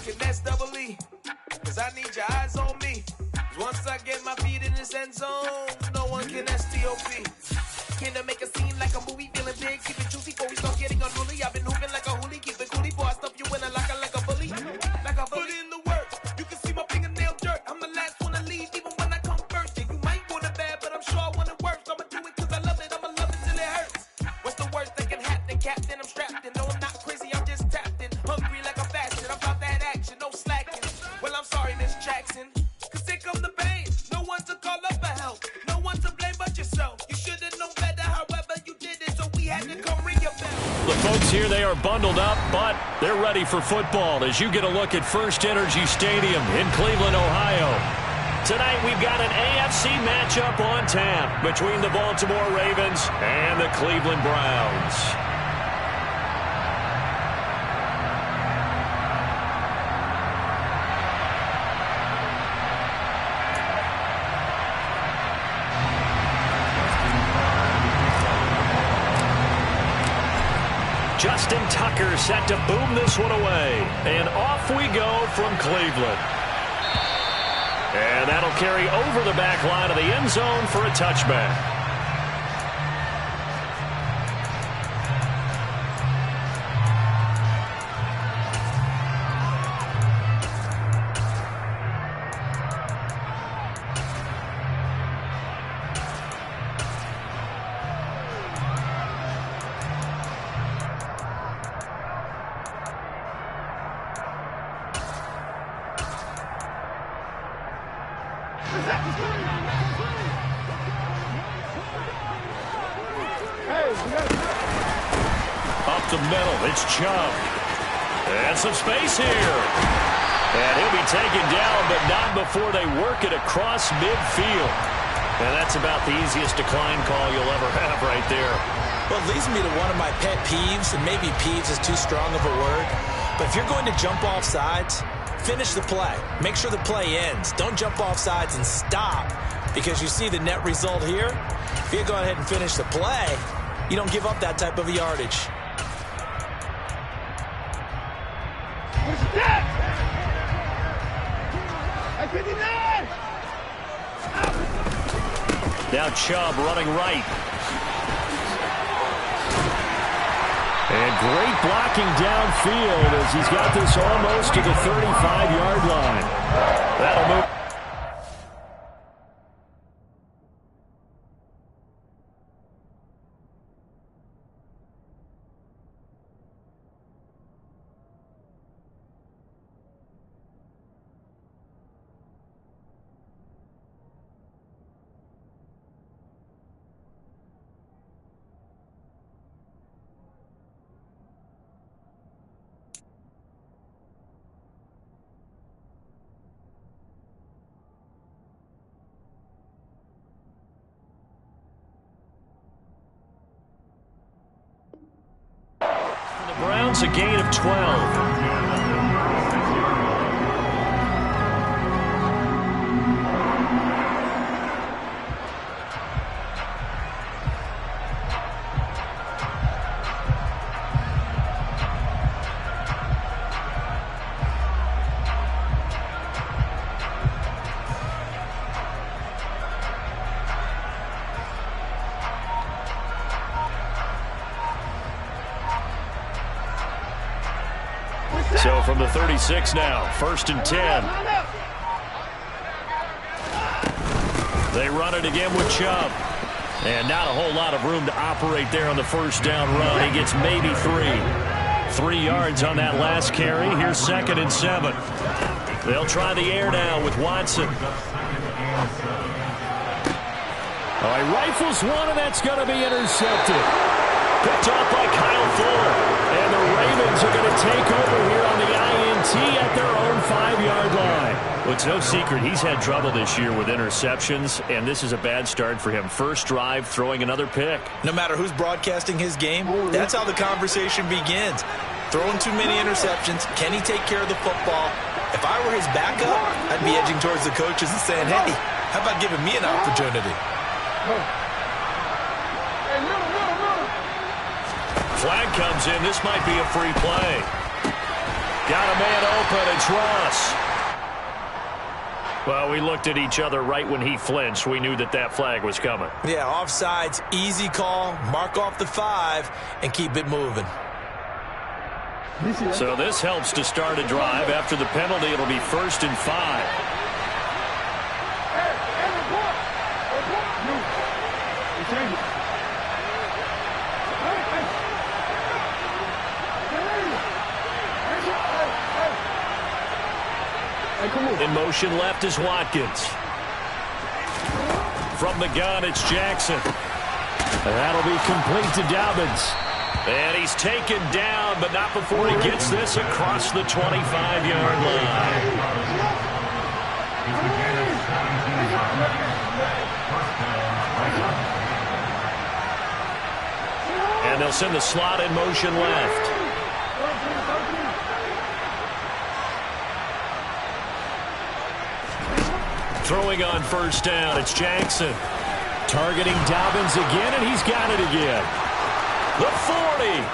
and that's double E. Cause I need your eyes on me. Cause once I get my feet in this end zone, no one can STOP. Can I make a scene like a movie, feeling big, keep it juicy before we start getting unruly. I've been hooping like a hoolie, keep it coolie before I stuff you in a locker like a bully. Like a bully in the work. You can see my fingernail dirt. I'm the last one to leave, even when I come first. Yeah, you might want it bad, but I'm sure I want it worse. I'ma do it cause I love it, I'ma love it till it hurts. What's the worst that can happen, Captain? I'm strapped in. No, I'm not crazy, I'm just tapped in. Hungry like I'm fasting, I'm about that action, no slacking. Well, I'm sorry, Miss Jackson. Cause here come the pain. No one to call up for help. No one to blame but yourself. You should have known better, however you did it, so we had to come ring your bell. The folks here, they are bundled up, but they're ready for football as you get a look at First Energy Stadium in Cleveland, Ohio. Tonight, we've got an AFC matchup on tap between the Baltimore Ravens and the Cleveland Browns. Justin Tucker set to boom this one away. And off we go from Cleveland. And that'll carry over the back line of the end zone for a touchback. Up the middle, it's Chubb. And some space here. And he'll be taken down, but not before they work it across midfield. And that's about the easiest decline call you'll ever have right there. Well, it leads me to one of my pet peeves, and maybe peeves is too strong of a word. But if you're going to jump off sides, finish the play. Make sure the play ends. Don't jump off sides and stop, because you see the net result here. If you go ahead and finish the play, you don't give up that type of yardage. Now Chubb running right. And great blocking downfield as he's got this almost to the 35-yard line. That'll move. Browns a gain of 12. So from the 36 now, 1st and 10. They run it again with Chubb. And not a whole lot of room to operate there on the first down run. He gets maybe 3 yards on that last carry. Here's 2nd and 7. They'll try the air now with Watson. Oh, he rifles one, and that's going to be intercepted. Picked off by Kyle Fuller. And the Ravens are going to take over here on the INT at their own 5-yard line. Well, it's no secret he's had trouble this year with interceptions, and this is a bad start for him. First drive, throwing another pick. No matter who's broadcasting his game, that's how the conversation begins. Throwing too many interceptions. Can he take care of the football? If I were his backup, I'd be edging towards the coaches and saying, hey, how about giving me an opportunity? Flag comes in. This might be a free play. Got a man open. It's Ross. Well, we looked at each other right when he flinched. We knew that that flag was coming. Yeah, offsides, easy call. Mark off the 5 and keep it moving. So this helps to start a drive. After the penalty, it'll be 1st and 5. In motion left is Watkins. From the gun, it's Jackson. And that'll be complete to Dobbins. And he's taken down, but not before he gets this across the 25-yard line. And they'll send the slot in motion left. Throwing on 1st down, it's Jackson. Targeting Dobbins again, and he's got it again. The 40.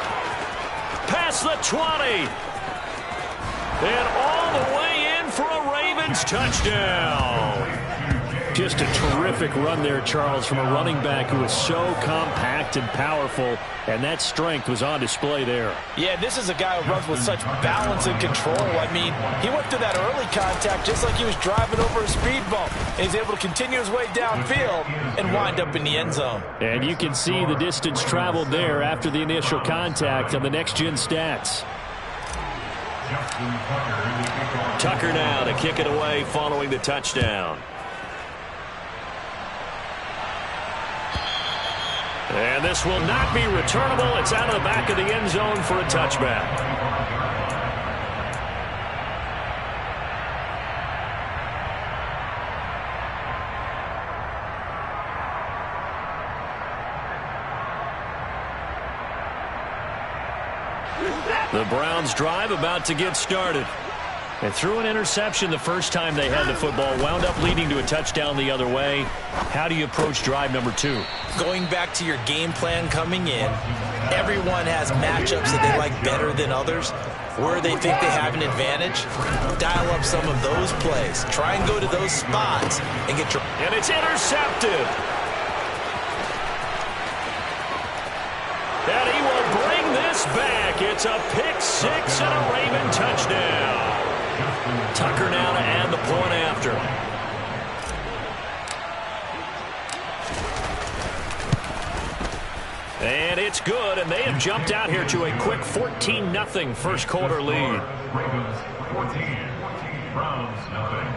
Past the 20. And all the way in for a Ravens touchdown. Just a terrific run there, Charles, from a running back who is so compact and powerful, and that strength was on display there. Yeah, this is a guy who runs with such balance and control. I mean, he went through that early contact just like he was driving over a speed bump. And he's able to continue his way downfield and wind up in the end zone. And you can see the distance traveled there after the initial contact on the next-gen stats. Tucker now to kick it away following the touchdown. And this will not be returnable. It's out of the back of the end zone for a touchback. The Browns drive about to get started. And threw an interception the first time they had the football, wound up leading to a touchdown the other way. How do you approach drive number 2? Going back to your game plan coming in, everyone has matchups that they like better than others. Where they think they have an advantage, dial up some of those plays. Try and go to those spots and get your... And it's intercepted. And he will bring this back. It's a pick 6 and a Raven touchdown. Tucker now to add the point after. And it's good, and they have jumped out here to a quick 14-0 first quarter lead. Ravens 14, Browns nothing.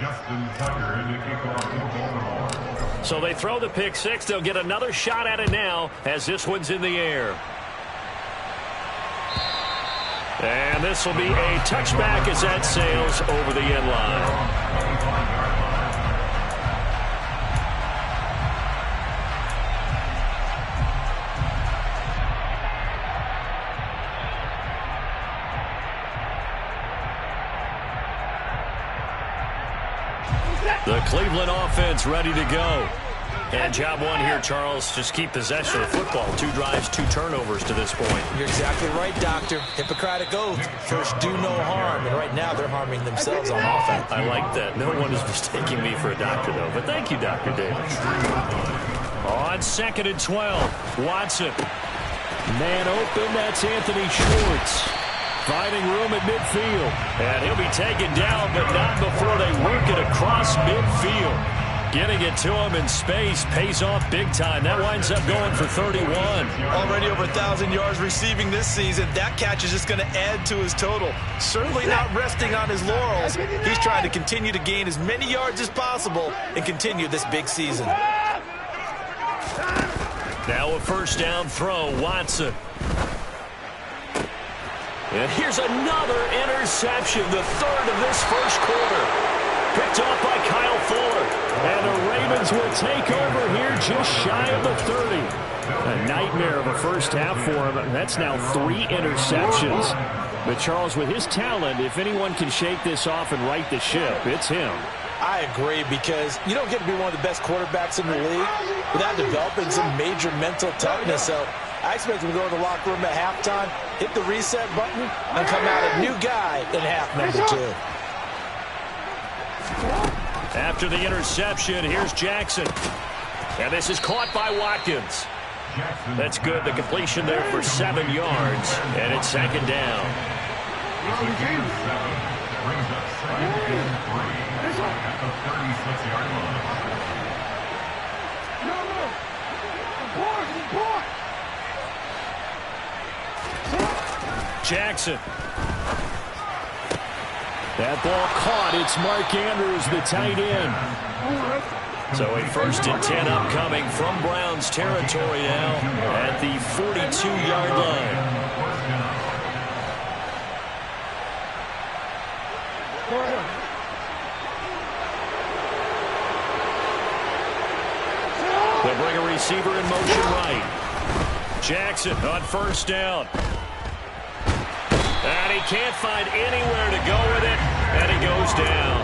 Justin Tucker in the kickoff in Baltimore. So they throw the pick 6. They'll get another shot at it now as this one's in the air. And this will be a touchback as that sails over the end line. The Cleveland offense ready to go. And job one here, Charles, just keep possession of the football. 2 drives, 2 turnovers to this point. You're exactly right, Doctor. Hippocratic oath. First, do no harm. And right now, they're harming themselves on offense. I like that. No one is mistaking me for a doctor, though. But thank you, Dr. Davis. On 2nd and 12, Watson. Man open, that's Anthony Schwartz. Finding room at midfield. And he'll be taken down, but not before they work it across midfield. Getting it to him in space pays off big time. That winds up going for 31. Already over 1,000 yards receiving this season. That catch is just going to add to his total. Certainly not resting on his laurels. He's trying to continue to gain as many yards as possible and continue this big season. Now a first down throw, Watson. And here's another interception, the 3rd of this first quarter. Picked off by Kyle Fuller. And the Ravens will take over here just shy of the 30. A nightmare of a first half for him. That's now 3 interceptions. But Charles, with his talent, if anyone can shake this off and right the ship, it's him. I agree, because you don't get to be one of the best quarterbacks in the league without developing some major mental toughness. So I expect him to go in the locker room at halftime hit the reset button, and come out a new guy in half number 2. After the interception, here's Jackson. And this is caught by Watkins. That's good. The completion there for 7 yards. And it's second down. Brings up second and 3 at the 36-yard line. Jackson. That ball caught. It's Mark Andrews, the tight end. So a 1st and 10 upcoming from Browns territory now at the 42-yard line. They'll bring a receiver in motion right. Jackson on 1st down. And he can't find anywhere to go with it, and he goes down.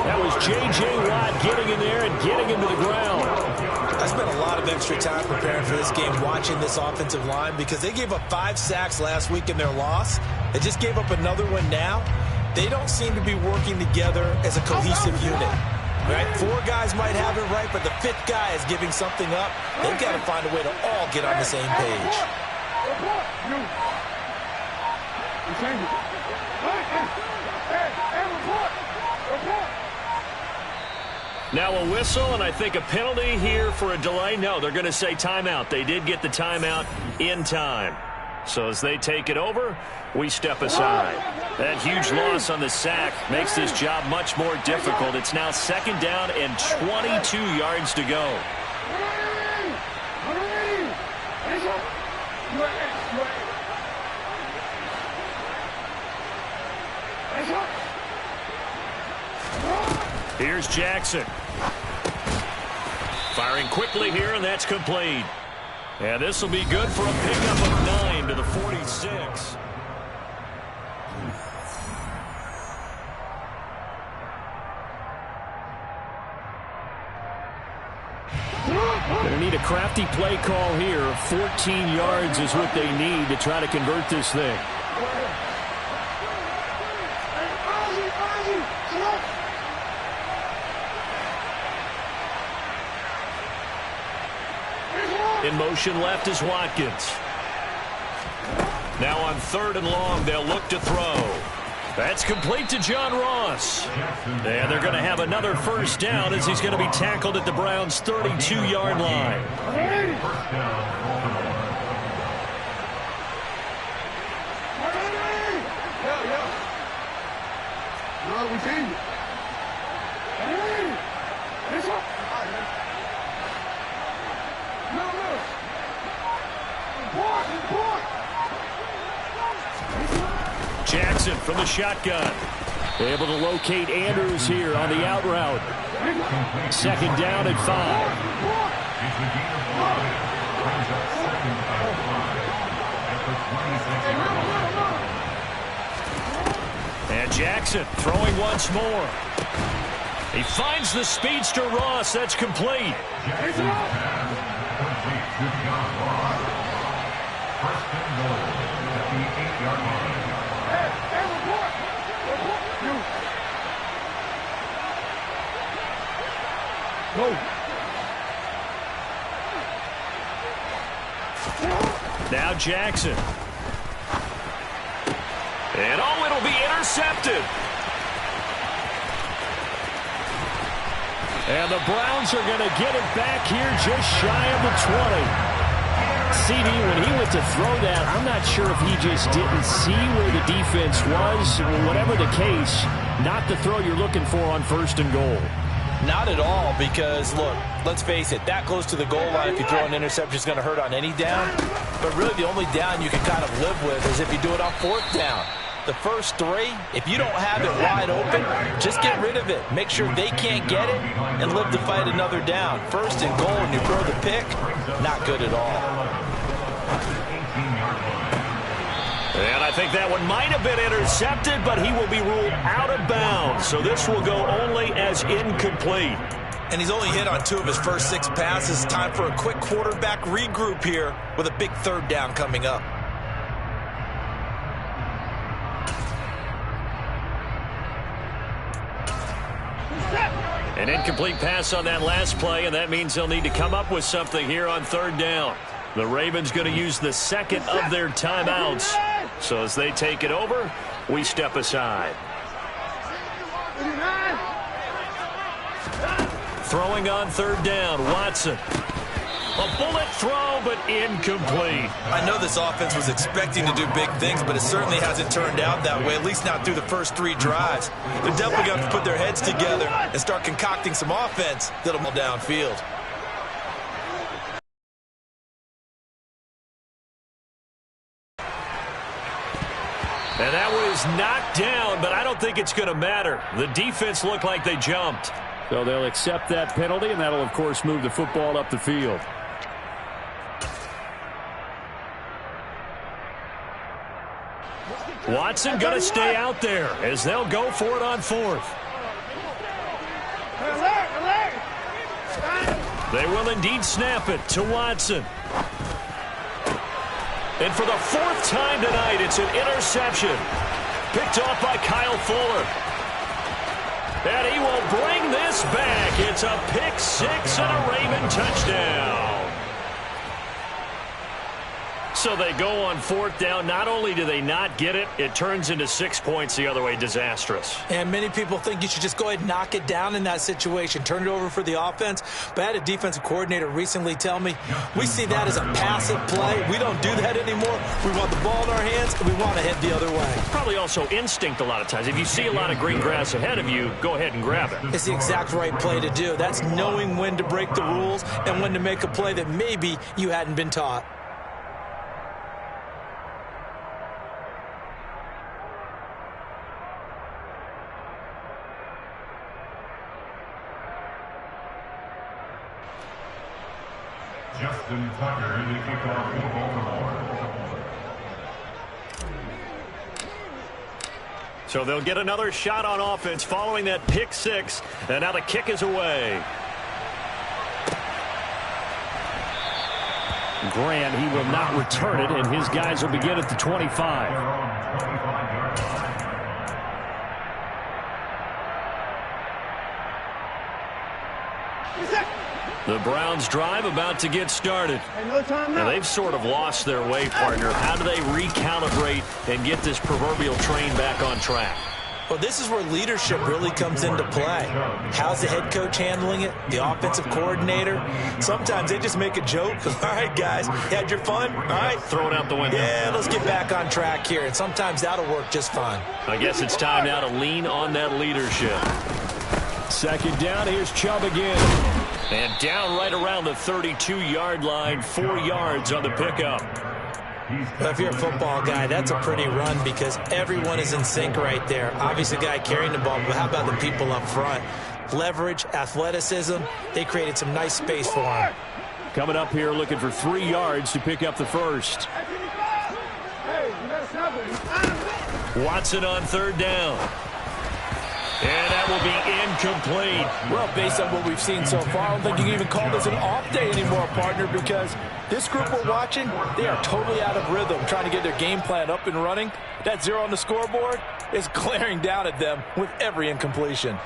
That was J.J. Watt getting in there and getting him to the ground. I spent a lot of extra time preparing for this game watching this offensive line because they gave up 5 sacks last week in their loss. They just gave up another one now. They don't seem to be working together as a cohesive unit. Right? 4 guys might have it right, but the 5th guy is giving something up. They've got to find a way to all get on the same page. Now a whistle, and I think a penalty here for a delay. No, they're going to say timeout. They did get the timeout in time. So as they take it over, we step aside. That huge loss on the sack makes this job much more difficult. It's now 2nd down and 22 yards to go. Here's Jackson. Firing quickly here, and that's complete. And this will be good for a pickup of 9 to the 46. Going to need a crafty play call here. 14 yards is what they need to try to convert this thing. In motion left is Watkins. Now on 3rd and long, they'll look to throw. That's complete to John Ross. And they're going to have another 1st down as he's going to be tackled at the Browns' 32-yard line. Jackson from the shotgun. Able to locate Andrews here on the out route. 2nd down and 5. And Jackson throwing once more. He finds the speedster Ross. That's complete. Now Jackson. And oh, it'll be intercepted. And the Browns are going to get it back here just shy of the 20. CD, when he went to throw that, I'm not sure if he just didn't see where the defense was. Whatever the case, not the throw you're looking for on 1st and goal. Not at all, because, look, let's face it, that close to the goal line, if you throw an interception, is going to hurt on any down. But really, the only down you can kind of live with is if you do it on 4th down. The first 3, if you don't have it wide open, just get rid of it. Make sure they can't get it and live to fight another down. 1st and goal, and you throw the pick, not good at all. And I think that one might have been intercepted, but he will be ruled out of bounds. So this will go only as incomplete. And he's only hit on 2 of his first 6 passes. Time for a quick quarterback regroup here with a big 3rd down coming up. An incomplete pass on that last play, and that means they'll need to come up with something here on third down. The Ravens going to use the second of their timeouts. So as they take it over, we step aside. Throwing on third down, Watson. A bullet throw, but incomplete. I know this offense was expecting to do big things, but it certainly hasn't turned out that way, at least not through the first 3 drives. They're definitely going to have to put their heads together and start concocting some offense that'll move downfield. And that one is knocked down, but I don't think it's going to matter. The defense looked like they jumped. So they'll accept that penalty, and that'll, of course, move the football up the field. Watson going to stay out there as they'll go for it on fourth. They will indeed snap it to Watson. And for the 4th time tonight, it's an interception. Picked off by Kyle Fuller. And he will bring this back. It's a pick 6 and a Raven touchdown. So they go on 4th down. Not only do they not get it, it turns into 6 points the other way. Disastrous. And many people think you should just go ahead and knock it down in that situation. Turn it over for the offense. But I had a defensive coordinator recently tell me, we see that as a passive play. We don't do that anymore. We want the ball in our hands, and we want to head the other way. Probably also instinct a lot of times. If you see a lot of green grass ahead of you, go ahead and grab it. It's the exact right play to do. That's knowing when to break the rules and when to make a play that maybe you hadn't been taught. Justin Tucker in the kickoff for Baltimore. So they'll get another shot on offense following that pick 6. And now the kick is away. Grant, he will not return it, and his guys will begin at the 25. The Browns drive about to get started. Now they've sort of lost their way, partner. How do they recalibrate and get this proverbial train back on track? Well, this is where leadership really comes into play. How's the head coach handling it? The offensive coordinator? Sometimes they just make a joke. All right, guys, you had your fun? All right. Throw it out the window. Yeah, let's get back on track here. And sometimes that'll work just fine. I guess it's time now to lean on that leadership. 2nd down, here's Chubb again. And down right around the 32-yard line, 4 yards on the pickup. Well, if you're a football guy, that's a pretty run because everyone is in sync right there. Obviously, the guy carrying the ball, but how about the people up front? Leverage, athleticism, they created some nice space for him. Coming up here looking for 3 yards to pick up the first. Watson on 3rd down. And that will be incomplete. Well, based on what we've seen so far, I don't think you can even call this an off day anymore, partner, because this group we're watching, they are totally out of rhythm, trying to get their game plan up and running. That 0 on the scoreboard is glaring down at them with every incompletion.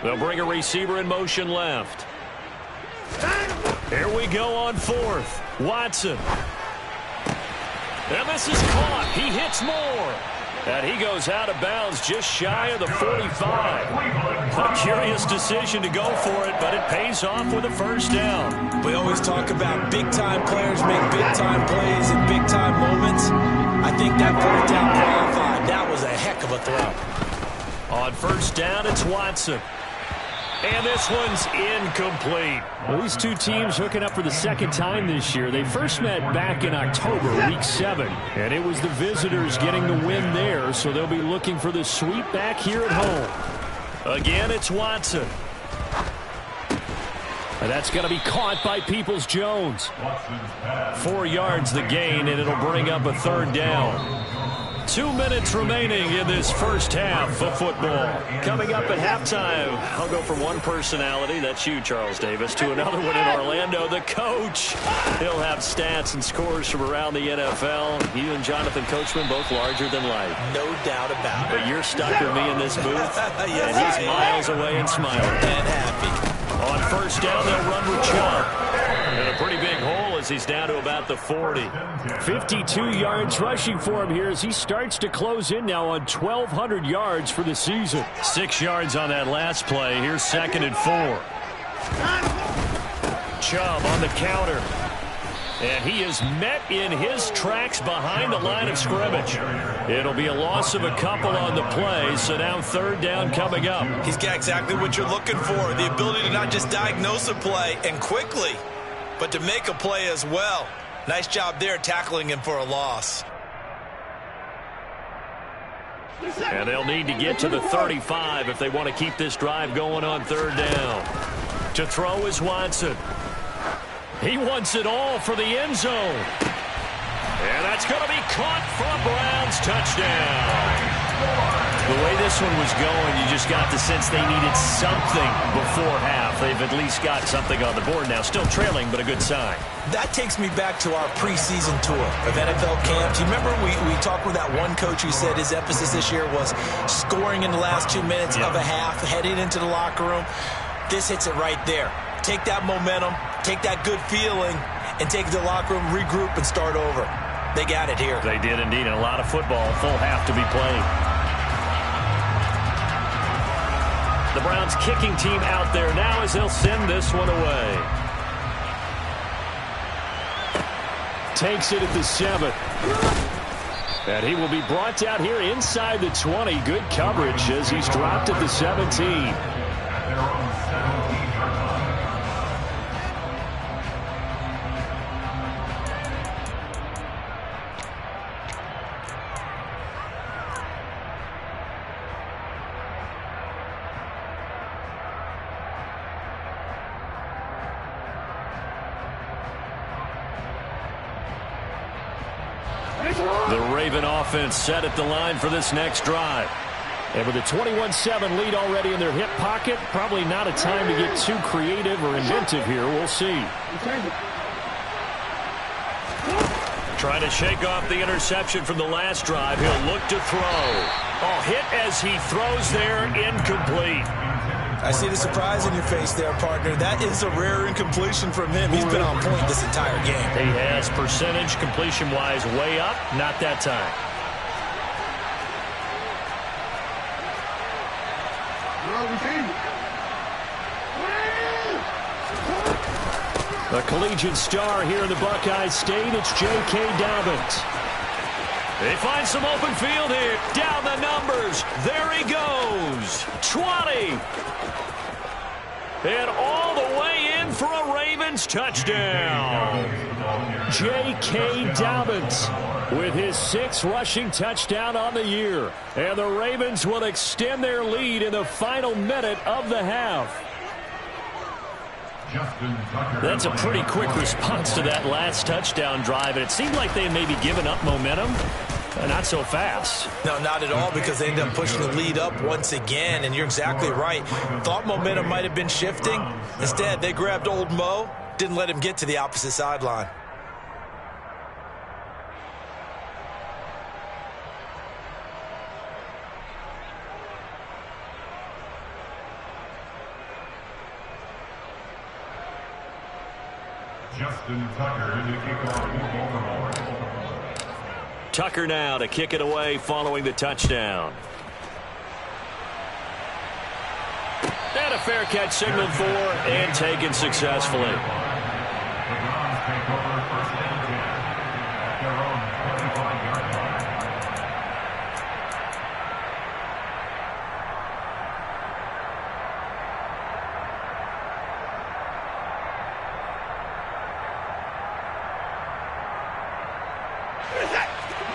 They'll bring a receiver in motion left. Here we go on 4th. Watson. And this is caught. He hits more. And he goes out of bounds just shy of the 45. A curious decision to go for it, but it pays off with a 1st down. We always talk about big-time players make big-time plays in big-time moments. I think that 4th down qualified. That was a heck of a throw. On 1st down, it's Watson. And this one's incomplete. Well, these two teams hooking up for the 2nd time this year. They first met back in October, week 7. And it was the visitors getting the win there, so they'll be looking for the sweep back here at home. Again, it's Watson. And that's going to be caught by Peoples-Jones. 4 yards the gain, and it'll bring up a 3rd down. 2 minutes remaining in this first half of football. Coming up at halftime, I'll go from one personality, that's you, Charles Davis, to another one in Orlando, the coach. He'll have stats and scores from around the NFL. You and Jonathan Coachman both larger than life. No doubt about it. But you're stuck with me in this booth, yes, and he's miles away and smiling. And happy. On first down, they'll run with Chubb. And a pretty big hole as he's down to about the 40. 52 yards rushing for him here as he starts to close in now on 1,200 yards for the season. 6 yards on that last play. Here's 2nd and 4. Chubb on the counter. And he is met in his tracks behind the line of scrimmage. It'll be a loss of a couple on the play, so now 3rd down coming up. He's got exactly what you're looking for, the ability to not just diagnose a play and quickly, but to make a play as well. Nice job there tackling him for a loss. And they'll need to get to the 35 if they want to keep this drive going on 3rd down. To throw is Watson. He wants it all for the end zone. And that's going to be caught for a Browns touchdown. The way this one was going, you just got the sense they needed something before half. They've at least got something on the board now. Still trailing, but a good sign. That takes me back to our preseason tour of NFL camps. You remember we talked with that one coach who said his emphasis this year was scoring in the last 2 minutes of a half, heading into the locker room. This hits it right there. Take that momentum, take that good feeling, and take it to the locker room, regroup, and start over. They got it here. They did indeed. And a lot of football, full half to be played. The Browns kicking team out there now as they'll send this one away. Takes it at the 7. And he will be brought down here inside the 20. Good coverage as he's dropped at the 17. The Raven offense set at the line for this next drive. And with a 21-7 lead already in their hip pocket, probably not a time to get too creative or inventive here. We'll see. Trying to shake off the interception from the last drive. He'll look to throw. Oh, hit as he throws there, incomplete. I see the surprise in your face there, partner. That is a rare incompletion from him. He's been on point this entire game. He has percentage completion-wise way up. Not that time. The collegiate star here in the Buckeye State, it's J.K. Dobbins. They find some open field here. Down the numbers. There he goes. 20. And all the way in for a Ravens touchdown. J.K. Dobbins with his 6th rushing touchdown on the year. And the Ravens will extend their lead in the final minute of the half. That's a pretty quick response to that last touchdown drive. And it seemed like they may be giving up momentum. Not so fast. No, not at all, because they ended up pushing the lead up once again, and you're exactly right. Thought momentum might have been shifting. Instead, they grabbed old Mo, didn't let him get to the opposite sideline. Justin Tucker in the kickoff for Baltimore. Tucker now to kick it away following the touchdown. And a fair catch signaled for and taken successfully. The Browns take over 1st and 10 at their own 25-yard line.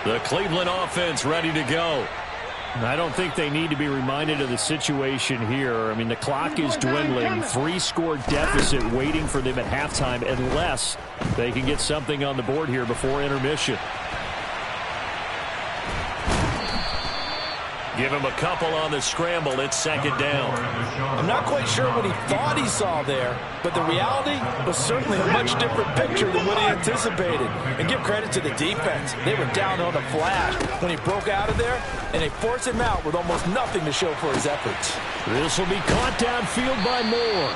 The Cleveland offense ready to go. I don't think they need to be reminded of the situation here. I mean, the clock is dwindling. 3-score deficit waiting for them at halftime unless they can get something on the board here before intermission. Give him a couple on the scramble. It's second down. I'm not quite sure what he thought he saw there, but the reality was certainly a much different picture than what he anticipated. And give credit to the defense. They were down on the flash when he broke out of there, and they forced him out with almost nothing to show for his efforts. This will be caught downfield by Moore.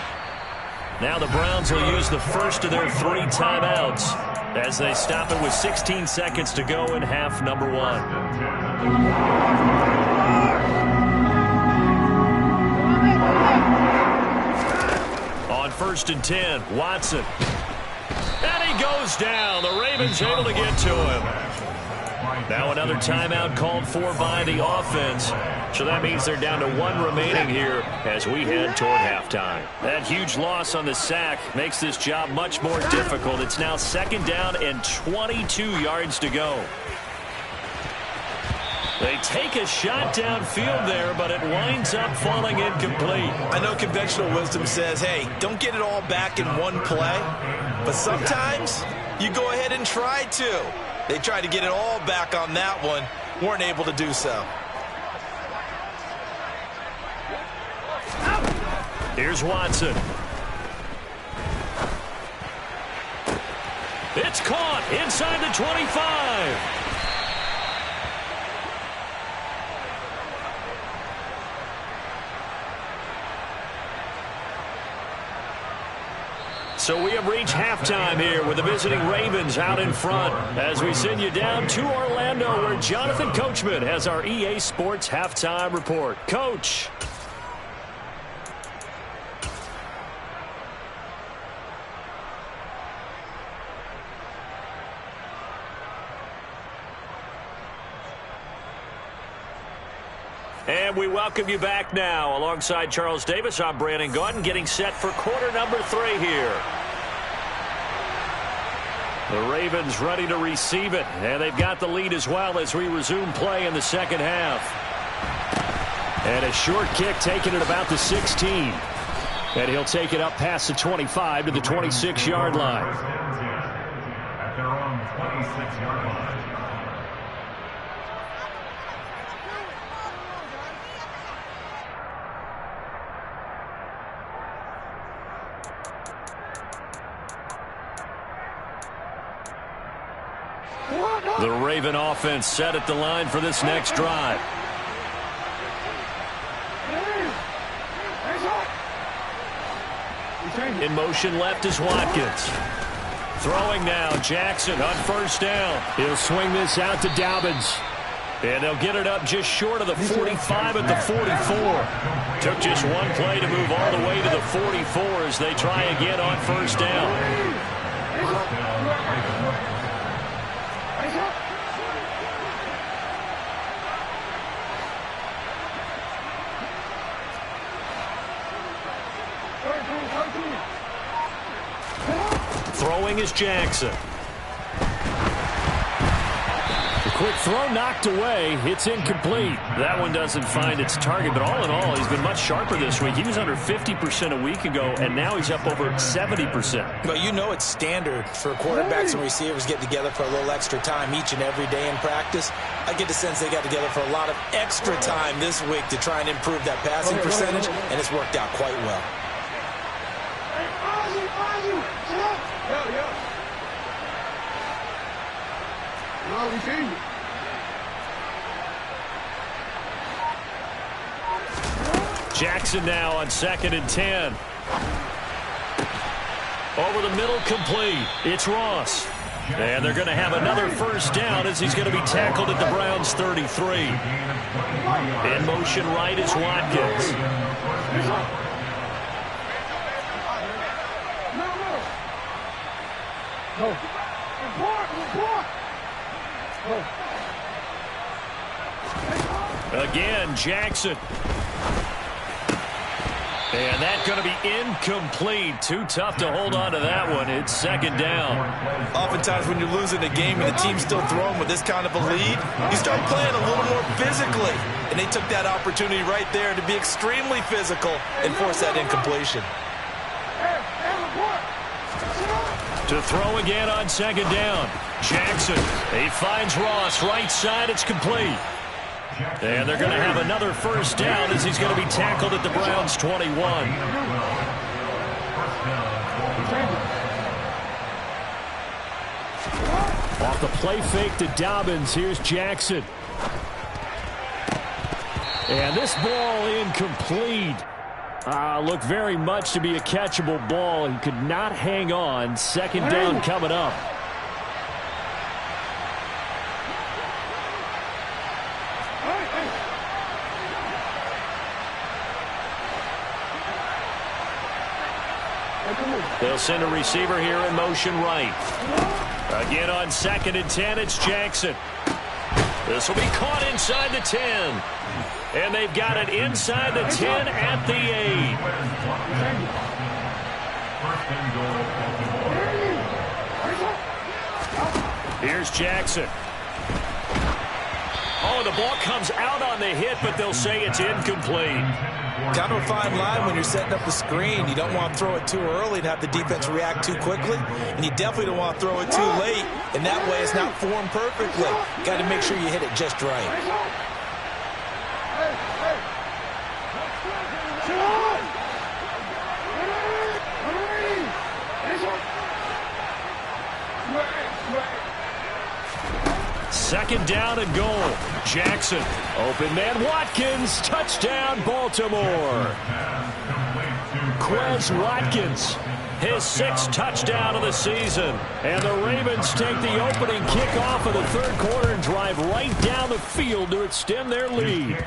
Now the Browns will use the first of their 3 timeouts as they stop it with 16 seconds to go in half number 1. On 1st and 10, Watson. And he goes down. The Ravens able to get to him. Now another timeout called for by the offense. So that means they're down to 1 remaining here as we head toward halftime. That huge loss on the sack makes this job much more difficult. It's now 2nd down and 22 yards to go. They take a shot downfield there, but it winds up falling incomplete. I know conventional wisdom says, hey, don't get it all back in one play. But sometimes you go ahead and try to. They tried to get it all back on that one. Weren't able to do so. Here's Watson. It's caught inside the 25. So we have reached halftime here with the visiting Ravens out in front as we send you down to Orlando where Jonathan Coachman has our EA Sports halftime report. Coach. And we welcome you back now. Alongside Charles Davis, I'm Brandon Gaudin getting set for quarter number 3 here. The Ravens ready to receive it, and they've got the lead as well as we resume play in the second half. And a short kick taken at about the 16. And he'll take it up past the 25 to the 26-yard line. At their own 26-yard line. The Raven offense set at the line for this next drive. In motion left is Watkins. Throwing now, Jackson on 1st down. He'll swing this out to Dobbins. And they'll get it up just short of the 45 at the 44. Took just one play to move all the way to the 44 as they try again on 1st down. Throwing is Jackson. The quick throw knocked away. It's incomplete. That one doesn't find its target, but all in all, he's been much sharper this week. He was under 50% a week ago, and now he's up over 70%. But you know it's standard for quarterbacks and receivers get together for a little extra time each and every day in practice. I get the sense they got together for a lot of extra time this week to try and improve that passing percentage, and it's worked out quite well. Jackson now on 2nd and 10. Over the middle, complete. It's Ross. And they're going to have another 1st down as he's going to be tackled at the Browns' 33. In motion right is Watkins. Again, Jackson. And that's going to be incomplete. Too tough to hold on to that one. It's 2nd down. Oftentimes when you're losing a game and the team's still throwing with this kind of a lead, you start playing a little more physically. And they took that opportunity right there to be extremely physical and force that incompletion. To throw again on 2nd down. Jackson. He finds Ross right side. It's complete. And they're going to have another first down as he's going to be tackled at the Browns' 21. Off the play fake to Dobbins. Here's Jackson. And this ball incomplete. Looked very much to be a catchable ball. He could not hang on. Second down coming up. They'll send a receiver here in motion right. Again on 2nd and 10, it's Jackson. This will be caught inside the 10. And they've got it inside the 10 at the 8. Here's Jackson. Oh, the ball comes out on the hit, but they'll say it's incomplete. Kind of a fine line when you're setting up the screen. You don't want to throw it too early and have the defense react too quickly. And you definitely don't want to throw it too late. And that way it's not formed perfectly. Got to make sure you hit it just right. Second down and goal. Jackson. Open man Watkins. Touchdown Baltimore. Quez Watkins. His 6th touchdown of the season. And the Ravens take the opening kickoff of the 3rd quarter and drive right down the field to extend their lead.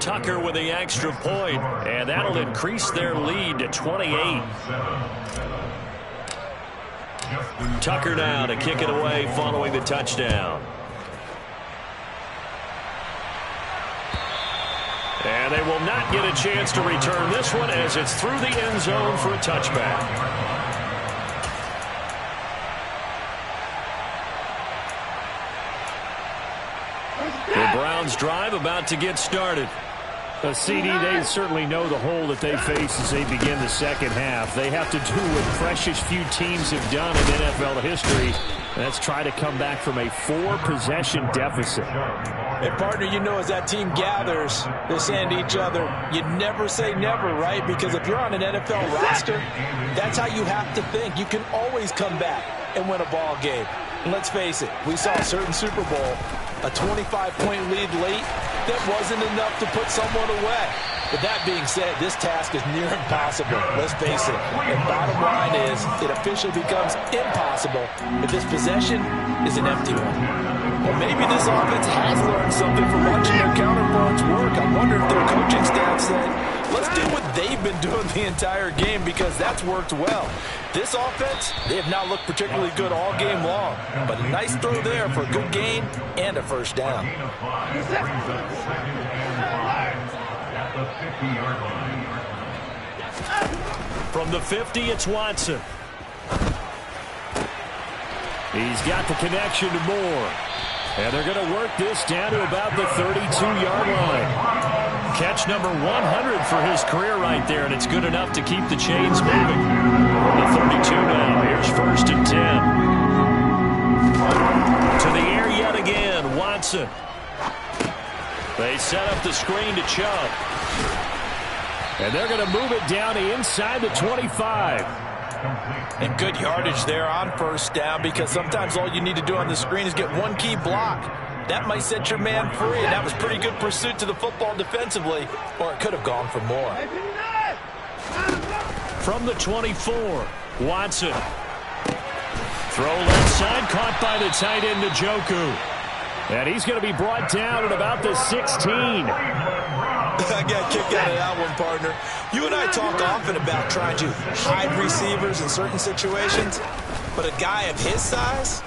Tucker with the extra point. And that'll increase their lead to 28. Tucker now to kick it away following the touchdown. And they will not get a chance to return this one as it's through the end zone for a touchback. The Browns drive about to get started. CD, they certainly know the hole that they face as they begin the second half. They have to do what precious few teams have done in NFL history. That's try to come back from a 4-possession deficit. And, partner, you know as that team gathers, they're saying to each other, you never say never, right? Because if you're on an NFL roster, that's how you have to think. You can always come back and win a ball game. And let's face it, we saw a certain Super Bowl, a 25-point lead late, that wasn't enough to put someone away. But that being said, this task is near impossible. Let's face it. And bottom line is, it officially becomes impossible if this possession is an empty one. Well, maybe this offense has learned something from watching their counterparts work. I wonder if their coaching staff said, let's do what they've been doing the entire game because that's worked well. This offense, they have not looked particularly good all game long. But a nice throw there for a good gain and a first down. From the 50, it's Watson. He's got the connection to Moore. And they're going to work this down to about the 32-yard line. Catch number 100 for his career right there, and it's good enough to keep the chains moving. From the 32 now, here's 1st and 10. To the air yet again, Watson. They set up the screen to Chubb. And they're going to move it down to inside the 25. And good yardage there on first down because sometimes all you need to do on the screen is get one key block. That might set your man free, and that was pretty good pursuit to the football defensively, or it could have gone for more. From the 24, Watson. Throw left side, caught by the tight end Njoku. And he's going to be brought down at about the 16. I got a kick out of that one, partner. You and I talk often about trying to hide receivers in certain situations, but a guy of his size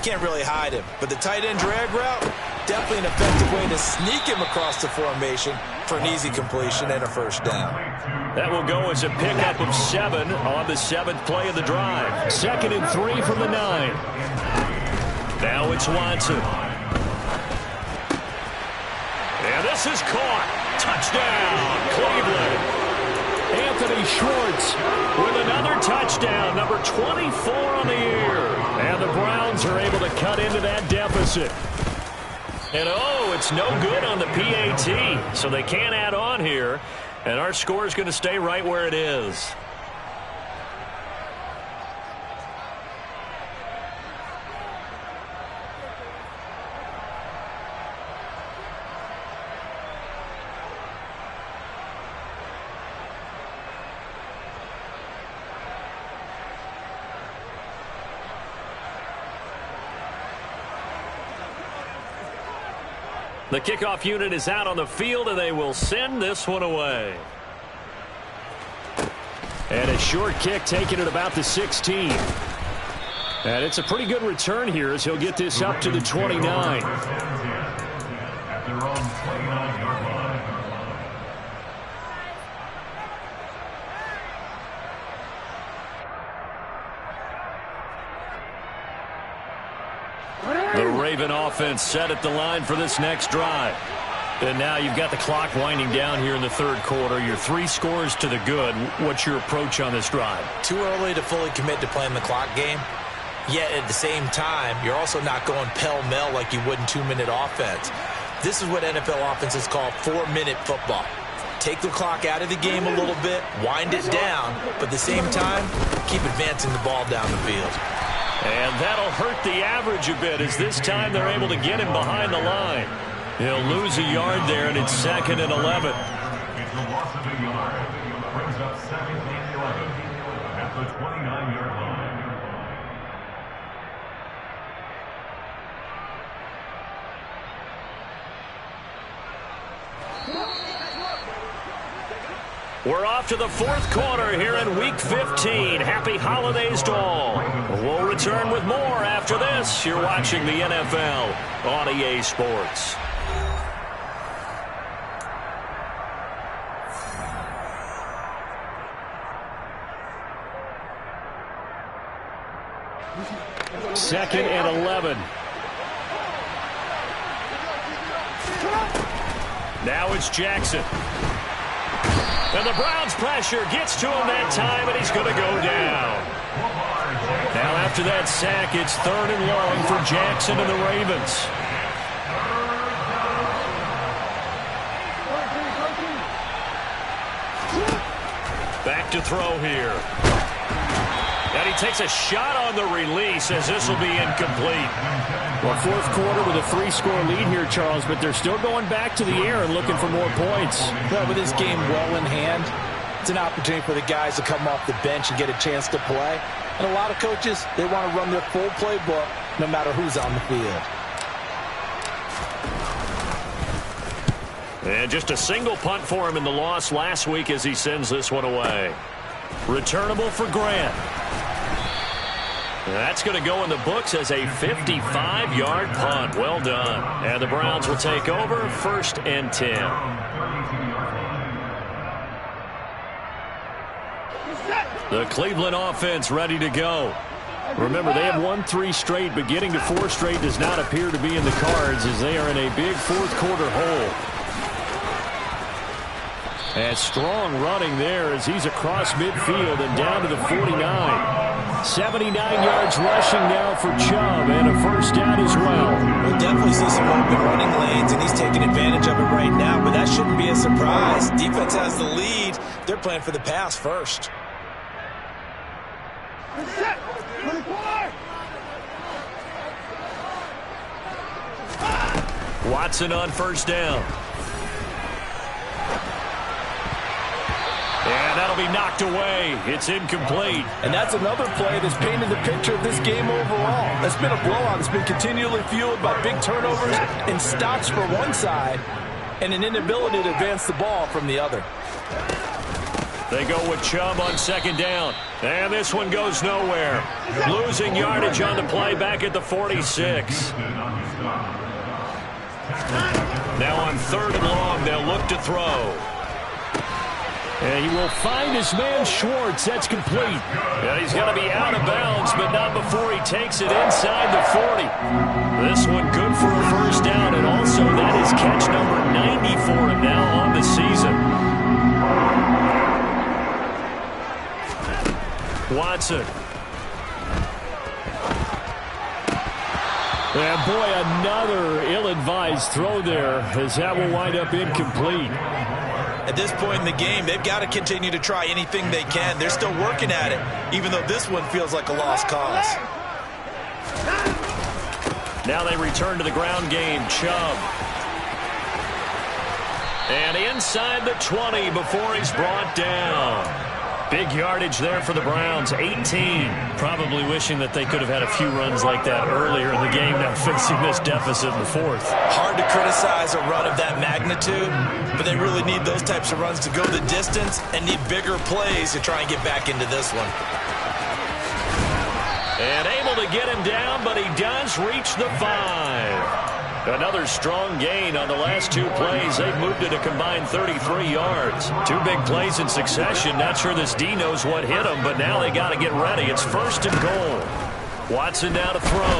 can't really hide him. But the tight end drag route, definitely an effective way to sneak him across the formation for an easy completion and a first down. That will go as a pickup of 7 on the 7th play of the drive. 2nd and 3 from the 9. Now it's Watson. And this is caught. Touchdown, Cleveland. Anthony Schwartz with another touchdown, number 24 on the year. And the Browns are able to cut into that deficit. And oh, it's no good on the PAT, so they can't add on here, and our score is going to stay right where it is. The kickoff unit is out on the field, and they will send this one away. And a short kick taken at about the 16. And it's a pretty good return here as he'll get this up to the 29. At their own 29-yard line. The Raven offense set at the line for this next drive. And now you've got the clock winding down here in the third quarter. Your 3 scores to the good. What's your approach on this drive? Too early to fully commit to playing the clock game. Yet at the same time, you're also not going pell-mell like you would in 2-minute offense. This is what NFL offenses call 4-minute football. Take the clock out of the game a little bit, wind it down, but at the same time, keep advancing the ball down the field. And that'll hurt the average a bit as this time they're able to get him behind the line. He'll lose a yard there, and it's 2nd and 11. It's a loss of a yard. Brings up 2nd and 11 at the 29-yard line. We're off to the 4th quarter here in Week 15. Happy holidays to all. We'll return with more after this. You're watching the NFL on EA Sports. Second and 11. Now it's Jackson. And the Browns pressure gets to him that time, and he's going to go down. Now after that sack, it's 3rd and long for Jackson and the Ravens. Back to throw here. And he takes a shot on the release as this will be incomplete. Well, 4th quarter with a 3-score lead here, Charles, but they're still going back to the air and looking for more points. Well, with this game well in hand, it's an opportunity for the guys to come off the bench and get a chance to play. And a lot of coaches, they want to run their full playbook no matter who's on the field. And just a single punt for him in the loss last week as he sends this one away. Returnable for Grant. That's going to go in the books as a 55-yard punt. Well done. And the Browns will take over 1st and 10. The Cleveland offense ready to go. Remember, they have won 3 straight, but getting to 4 straight does not appear to be in the cards as they are in a big 4th quarter hole. And strong running there as he's across midfield and down to the 49. 79 yards rushing now for Chubb, and a 1st down as well. We'll definitely see some open running lanes, and he's taking advantage of it right now, but that shouldn't be a surprise. Defense has the lead. They're playing for the pass first. Watson on 1st down. And that'll be knocked away. It's incomplete. And that's another play that's painted the picture of this game overall. It's been a blowout. It's been continually fueled by big turnovers and stops for one side and an inability to advance the ball from the other. They go with Chubb on 2nd down. And this one goes nowhere. Losing yardage on the play back at the 46. Now on 3rd and long, they'll look to throw. And he will find his man Schwartz. That's complete. And he's going to be out of bounds, but not before he takes it inside the 40. This one good for a 1st down, and also that is catch number 90 for him now on the season. Watson. And boy, another ill-advised throw there, as that will wind up incomplete. At this point in the game, they've got to continue to try anything they can. They're still working at it, even though this one feels like a lost cause. Now they return to the ground game. Chubb. And inside the 20 before he's brought down. Big yardage there for the Browns, 18. Probably wishing that they could have had a few runs like that earlier in the game, now facing this deficit in the fourth. Hard to criticize a run of that magnitude, but they really need those types of runs to go the distance and need bigger plays to try and get back into this one. And able to get him down, but he does reach the 5. Another strong gain on the last two plays. They've moved it a combined 33 yards. Two big plays in succession. Not sure this D knows what hit him, but now they got to get ready. It's 1st and goal. Watson now to throw.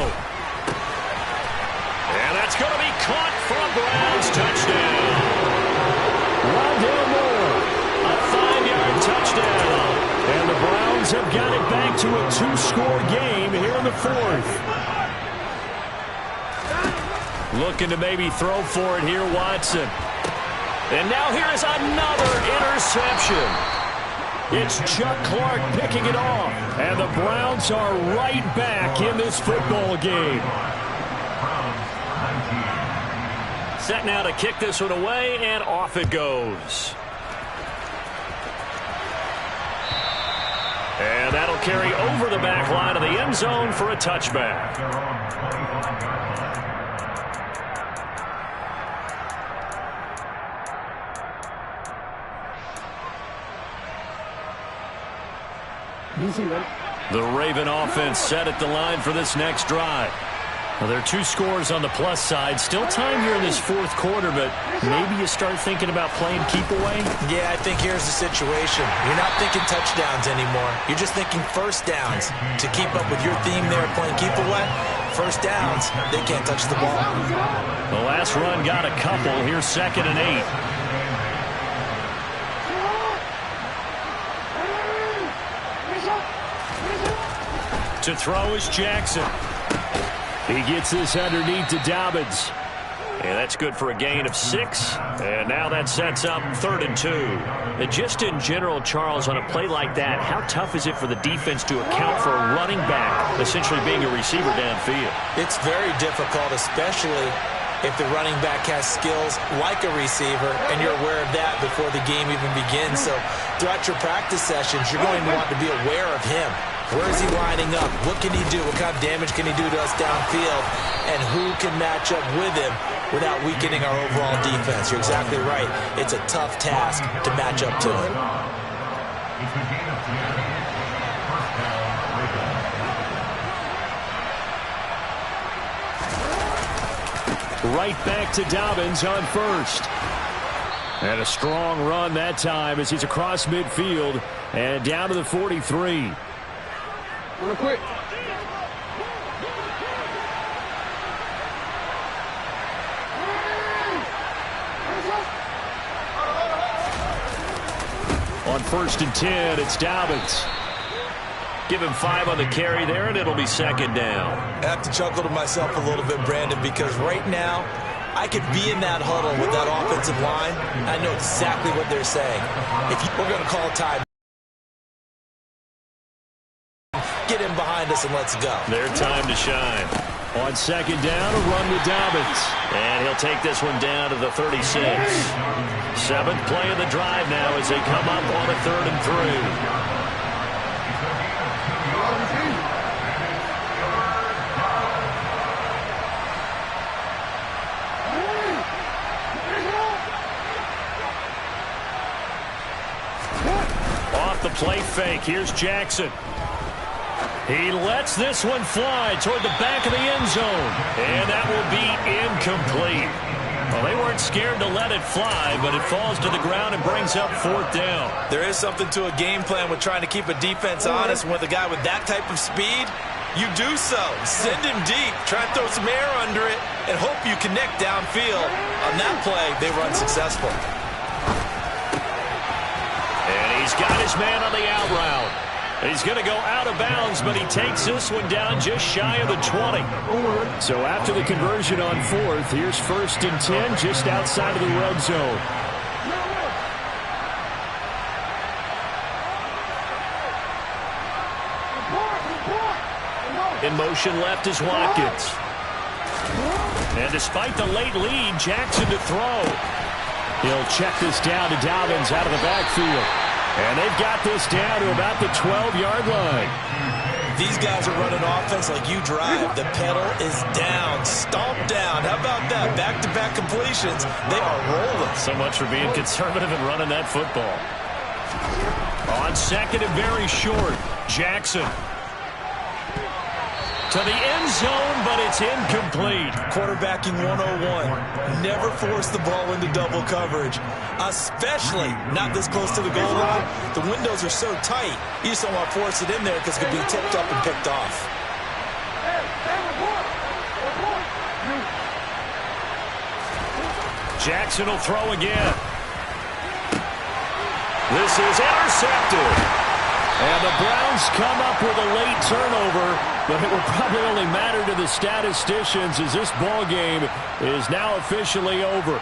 And that's going to be caught for a Browns touchdown. Rondale Moore, a 5-yard touchdown. And the Browns have got it back to a 2-score game here in the 4th. Looking to maybe throw for it here, Watson. And now here is another interception. It's Chuck Clark picking it off. And the Browns are right back in this football game. Set now to kick this one away, and off it goes. And that'll carry over the back line of the end zone for a touchback. The Raven offense set at the line for this next drive. Well, there are 2 scores on the plus side. Still time here in this 4th quarter, but maybe you start thinking about playing keep away? Yeah, I think here's the situation. You're not thinking touchdowns anymore. You're just thinking first downs. To keep up with your theme there, playing keep away, first downs, they can't touch the ball. The last run got a couple. Here's 2nd and 8. To throw is Jackson. He gets this underneath to Dobbins. And that's good for a gain of 6. And now that sets up 3rd and 2. And just in general, Charles, on a play like that, how tough is it for the defense to account for a running back essentially being a receiver downfield? It's very difficult, especially if the running back has skills like a receiver, and you're aware of that before the game even begins. So throughout your practice sessions, you're going to want to be aware of him. Where is he lining up? What can he do? What kind of damage can he do to us downfield? And who can match up with him without weakening our overall defense? You're exactly right. It's a tough task to match up to him. Right back to Dobbins on 1st. And a strong run that time as he's across midfield and down to the 43. Real quick. On 1st and 10, it's Dobbins. Give him 5 on the carry there, and it'll be 2nd down. I have to chuckle to myself a little bit, Brandon, because right now I could be in that huddle with that offensive line. I know exactly what they're saying. We're going to call time. Get him behind us and let's go. Their time to shine. On 2nd down, a run with Dobbins. And he'll take this one down to the 36. 7th play of the drive now as they come up on a 3rd and 3. Off the play fake, here's Jackson. He lets this one fly toward the back of the end zone. And that will be incomplete. Well, they weren't scared to let it fly, but it falls to the ground and brings up 4th down. There is something to a game plan with trying to keep a defense honest. With a guy with that type of speed, you do so. Send him deep, try and throw some air under it, and hope you connect downfield. On that play, they run successful. And he's got his man on the out route. He's going to go out of bounds, but he takes this one down just shy of the 20. So after the conversion on fourth, here's 1st and 10 just outside of the red zone. In motion left is Watkins. And despite the late lead, Jackson to throw. He'll check this down to Dobbins out of the backfield. And they've got this down to about the 12-yard line. These guys are running offense like you drive. The pedal is down, stomped down. How about that? Back-to-back completions. They are rolling. So much for being conservative and running that football. On 2nd and very short, Jackson. To the end zone, but it's incomplete. Quarterbacking 101. Never force the ball into double coverage, especially not this close to the goal line. The windows are so tight, you just don't want to force it in there because it could be tipped up and picked off. Jackson will throw again. This is intercepted. And the Browns come up with a late turnover, but it will probably only matter to the statisticians as this ball game is now officially over.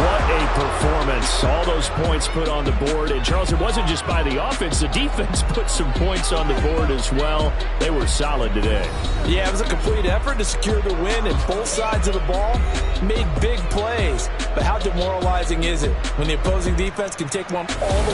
What a performance. All those points put on the board. And, Charles, it wasn't just by the offense. The defense put some points on the board as well. They were solid today. Yeah, it was a complete effort to secure the win, and both sides of the ball made big plays. But how demoralizing is it when the opposing defense can take one all the way